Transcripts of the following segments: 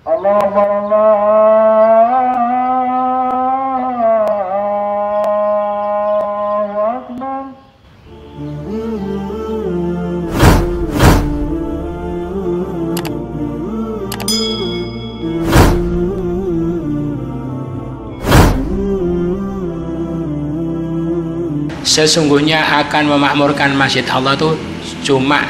Allahu Akbar, Allahu Akbar. Sesungguhnya akan memakmurkan masjid Allah itu cuma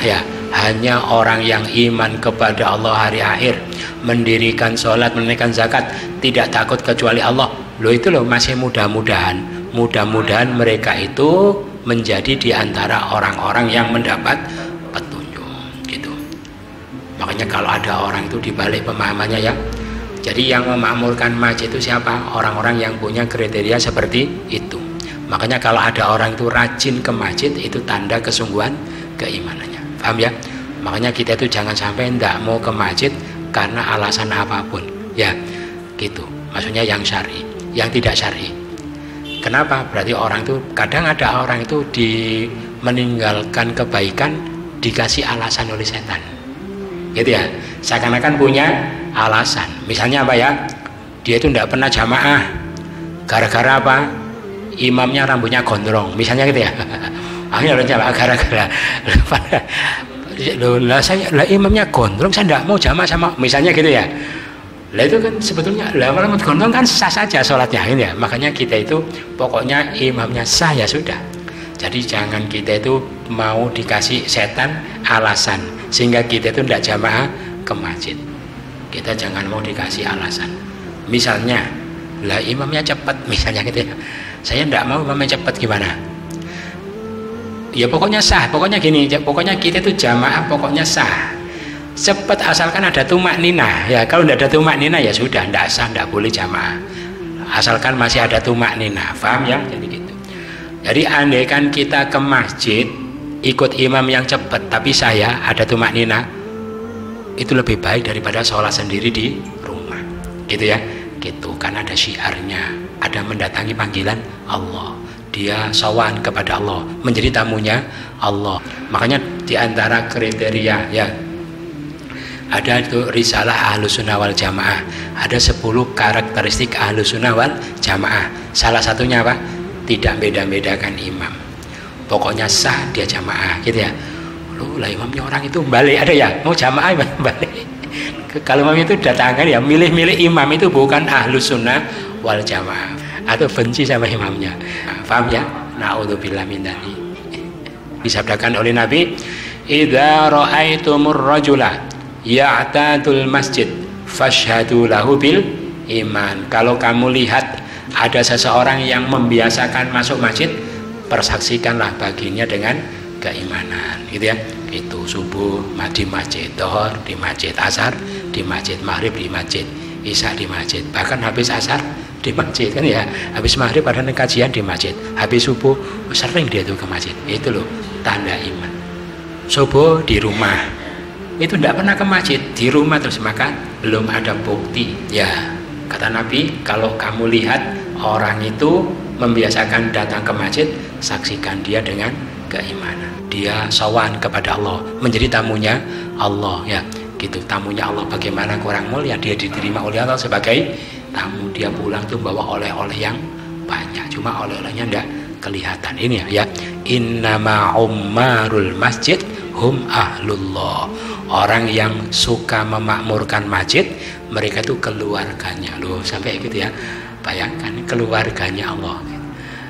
hanya orang yang iman kepada Allah hari akhir, mendirikan sholat, menunaikan zakat, tidak takut kecuali Allah. Itu masih mudah-mudahan mereka itu menjadi diantara orang-orang yang mendapat petunjuk gitu. Makanya kalau ada orang itu dibalik pemahamannya jadi yang memakmurkan masjid itu siapa? Orang-orang yang punya kriteria seperti itu. Makanya kalau ada orang itu rajin ke masjid, itu tanda kesungguhan keimanannya. Paham ya? Makanya kita itu jangan sampai tidak mau ke masjid karena alasan apapun. Gitu. Maksudnya yang syar'i, yang tidak syar'i. Kenapa? Berarti orang itu, kadang ada orang itu meninggalkan kebaikan dikasih alasan oleh setan. Gitu ya. Seakan-akan punya alasan. Misalnya apa ya? Dia itu tidak pernah jamaah. Gara-gara apa? Imamnya rambutnya gondrong, misalnya gitu ya. Akhirnya orang jamaah gara-gara imamnya gondrong, saya tidak mau jamaah sama, misalnya gitu ya. Itu kan sebetulnya rambut gondrong kan sah saja sholatnya ini ya. Makanya kita itu pokoknya imamnya sah ya sudah. Jadi jangan kita itu mau dikasih setan alasan sehingga kita itu tidak jamaah ke masjid. Kita jangan mau dikasih alasan. Misalnya imamnya cepat, misalnya gitu ya. Saya tidak mau imamnya cepat, gimana? Ya pokoknya sah, pokoknya gini, pokoknya kita itu jamaah pokoknya sah. Cepat asalkan ada tumak nina. Ya kalau tidak ada tumak nina ya sudah, tidak sah, tidak boleh jamaah. Asalkan masih ada tumak nina, paham ya? Jadi gitu. Jadi andaikan kita ke masjid ikut imam yang cepat, tapi saya ada tumak nina, itu lebih baik daripada sholat sendiri di rumah, gitu ya. Gitu, karena ada syiarnya, ada mendatangi panggilan Allah, dia sowan kepada Allah, menjadi tamunya Allah. Makanya diantara kriteria ada itu risalah Ahlus Sunnah wal Jamaah, ada 10 karakteristik Ahlus Sunnah wal Jamaah. Salah satunya apa? Tidak beda-bedakan imam, pokoknya sah dia jamaah, gitu ya. Imamnya orang itu balik, ada ya mau jamaah balik. Kalau imam itu datangan ya milih-milih imam itu bukan Ahlus Sunnah wal Jamaah, atau benci sama imamnya. Paham ya? Na'udzubillah min dzalik. Disabdakan oleh Nabi, "Idza ra'aitumur rajula ya'tadul masjid fashhadu lahu bil iman." Kalau kamu lihat ada seseorang yang membiasakan masuk masjid, persaksikanlah baginya dengan keimanan, gitu ya. Itu subuh di masjid, dohor di masjid, asar di masjid, maghrib di masjid, isya di masjid, bahkan habis asar di masjid kan ya, habis maghrib ada kajian di masjid, habis subuh sering dia tuh ke masjid. Itu loh tanda iman. Subuh di rumah, itu tidak pernah ke masjid, di rumah terus, maka belum ada bukti ya. Kata Nabi, kalau kamu lihat orang itu membiasakan datang ke masjid, saksikan dia dengan keimanan, dia sowan kepada Allah, menjadi tamunya Allah ya. Gitu, tamunya Allah bagaimana kurang mulia, dia diterima oleh Allah sebagai tamu. Dia pulang tuh bawa oleh-oleh yang banyak, cuma oleh-olehnya enggak kelihatan. Ini ya, innama ummarul masjid hum ahlullah. Orang yang suka memakmurkan masjid, mereka itu keluarganya loh, sampai gitu ya. Bayangkan keluarganya Allah.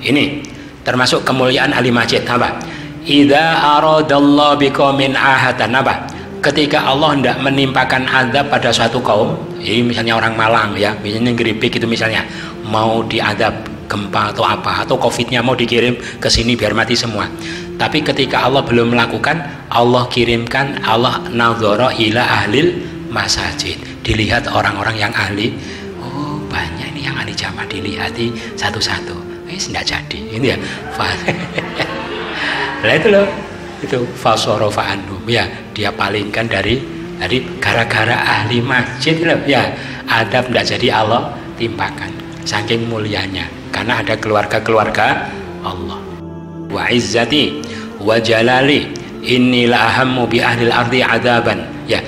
Ini termasuk kemuliaan ahli masjid apa? Idza aradallahu biqaumin ahatan apa? Ketika Allah hendak menimpakan azab pada suatu kaum, ini misalnya orang Malang ya, misalnya Gripik itu misalnya mau diazab gempa atau apa, atau covidnya mau dikirim ke sini biar mati semua. Tapi ketika Allah belum melakukan, Allah kirimkan, Allah nadhara ila ahlil masajid, dilihat orang-orang yang ahli. Oh banyak ini yang ahli jamaah, dilihati satu-satu. Tidak jadi ini ya. Nah itu loh, itu fasorofa anhum ya, dia palingkan dari gara-gara ahli masjid loh ya, adab tidak jadi Allah timpakan, saking mulianya, karena ada keluarga-keluarga Allah. Wa izzati wa jalali inni la ahammu bi ahlil ardi adaban ya,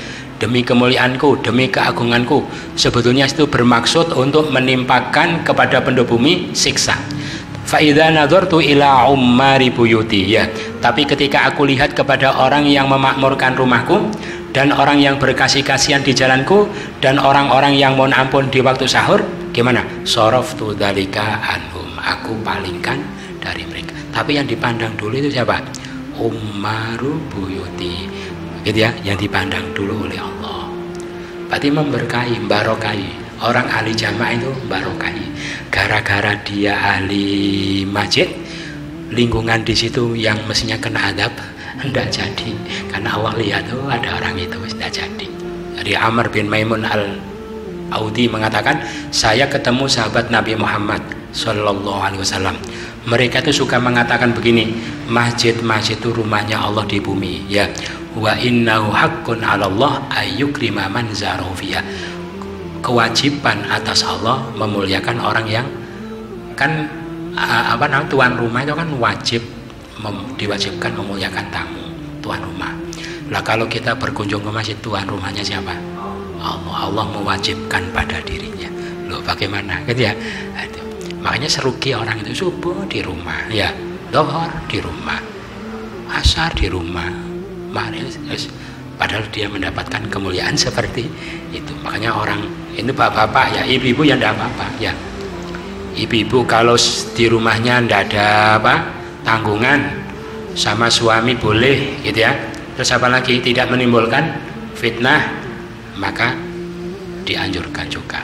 demi kemuliaanku, demi keagunganku, sebetulnya itu bermaksud untuk menimpakan kepada penduduk bumi siksa. Fa idza nadartu ila ummari buyuti, ya, tapi ketika aku lihat kepada orang yang memakmurkan rumahku dan orang yang berkasih kasihan di jalanku dan orang-orang yang mohon ampun di waktu sahur, gimana? Soroftu dzalika anhum, aku palingkan dari mereka. Tapi yang dipandang dulu itu siapa? Ummaru buyuti, gitu ya, yang dipandang dulu oleh Allah. Berarti memberkahi, barokahi. Orang ahli jamaah itu barokahi. Gara-gara dia ahli masjid, lingkungan di situ yang mestinya kena adab tidak jadi, karena Allah lihat tuh ada orang itu tidak jadi. Jadi Amr bin Maimun al-Audi mengatakan, saya ketemu sahabat Nabi Muhammad Sallallahu Alaihi Wasallam. Mereka itu suka mengatakan begini, masjid-masjid itu rumahnya Allah di bumi, ya. Wa innahu haqqun 'ala Allah ayyukrima man zarahu fiha. Kewajiban atas Allah memuliakan orang yang kan tuan rumah itu kan wajib diwajibkan memuliakan tamu tuan rumah. Lah kalau kita berkunjung ke masjid, tuan rumahnya siapa? Allah. Allah mewajibkan pada dirinya. Loh bagaimana gitu ya? Makanya seruki orang itu subuh di rumah, ya, dhuhur di rumah, asar di rumah, maghrib, padahal dia mendapatkan kemuliaan seperti itu. Makanya orang itu bapak-bapak, ya, ibu-ibu yang tidak apa-apa, ya. Ibu-ibu kalau di rumahnya tidak ada tanggungan sama suami boleh, gitu ya. Terus apa lagi, tidak menimbulkan fitnah, maka dianjurkan juga.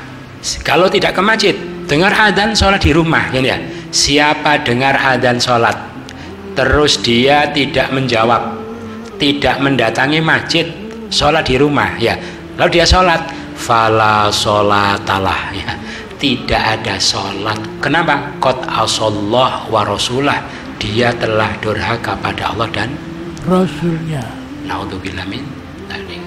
Kalau tidak ke masjid, dengar adzan sholat di rumah, ya. Siapa dengar adzan sholat terus dia tidak menjawab, tidak mendatangi masjid, sholat di rumah, ya, lalu dia sholat, fala sholatalah, ya, tidak ada sholat. Kenapa? Qad asallah wa rasulah, dia telah durhaka pada Allah dan Rasulnya. Naudzubillah min dzalik.